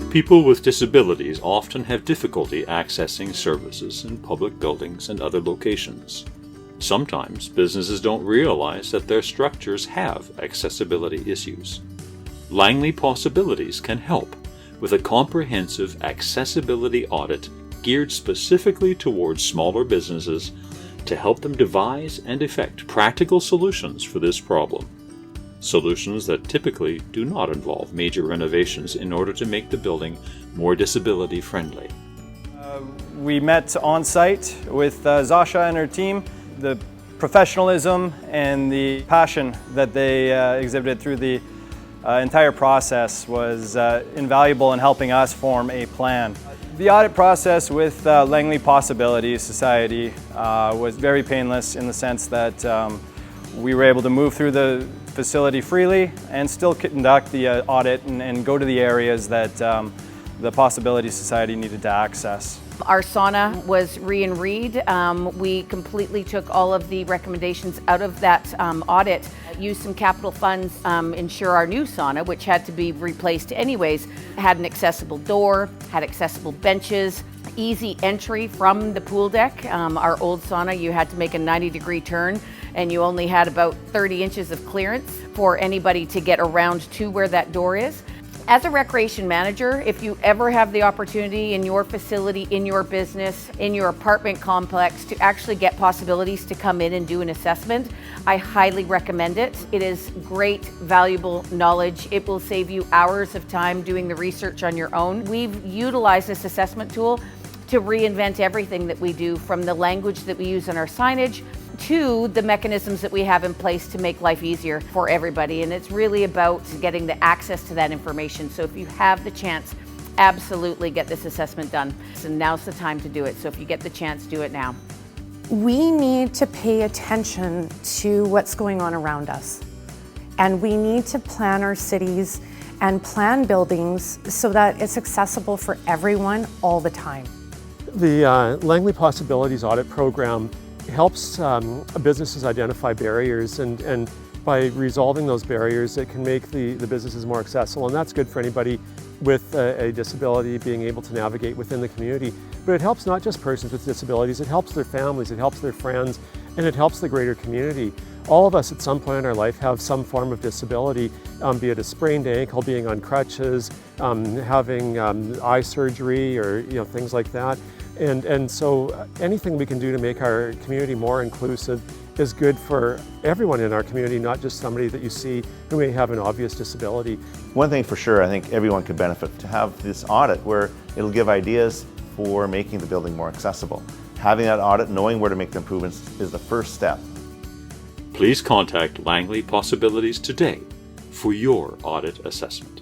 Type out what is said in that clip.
People with disabilities often have difficulty accessing services in public buildings and other locations. Sometimes businesses don't realize that their structures have accessibility issues. Langley Pos-abilities can help with a comprehensive accessibility audit geared specifically towards smaller businesses to help them devise and effect practical solutions for this problem. Solutions that typically do not involve major renovations in order to make the building more disability friendly. We met on site with Zasha and her team. The professionalism and the passion that they exhibited through the entire process was invaluable in helping us form a plan. The audit process with Langley Pos-abilities Society was very painless in the sense that we were able to move through the facility freely and still conduct the audit and go to the areas that the Pos-abilities Society needed to access. Our sauna was re-and-read. We completely took all of the recommendations out of that audit, used some capital funds, ensure our new sauna, which had to be replaced anyways, had an accessible door, had accessible benches, easy entry from the pool deck. Our old sauna, you had to make a 90-degree turn and you only had about 30 inches of clearance for anybody to get around to where that door is. As a recreation manager, if you ever have the opportunity in your facility, in your business, in your apartment complex to actually get Pos-abilities to come in and do an assessment, I highly recommend it. It is great, valuable knowledge. It will save you hours of time doing the research on your own. We've utilized this assessment tool to reinvent everything that we do, from the language that we use on our signage to the mechanisms that we have in place to make life easier for everybody. And it's really about getting the access to that information. So if you have the chance, absolutely get this assessment done. And now's the time to do it. So if you get the chance, do it now. We need to pay attention to what's going on around us. And we need to plan our cities and plan buildings so that it's accessible for everyone all the time. The Langley Pos-abilities audit program helps businesses identify barriers, and by resolving those barriers, it can make the businesses more accessible, and that's good for anybody with a disability being able to navigate within the community. But it helps not just persons with disabilities, it helps their families, it helps their friends, and it helps the greater community. All of us at some point in our life have some form of disability, be it a sprained ankle, being on crutches, having eye surgery, or things like that. And so anything we can do to make our community more inclusive is good for everyone in our community, not just somebody that you see who may have an obvious disability. One thing for sure, I think everyone could benefit to have this audit where it'll give ideas for making the building more accessible. Having that audit, knowing where to make the improvements, is the first step. Please contact Langley Pos-abilities today for your audit assessment.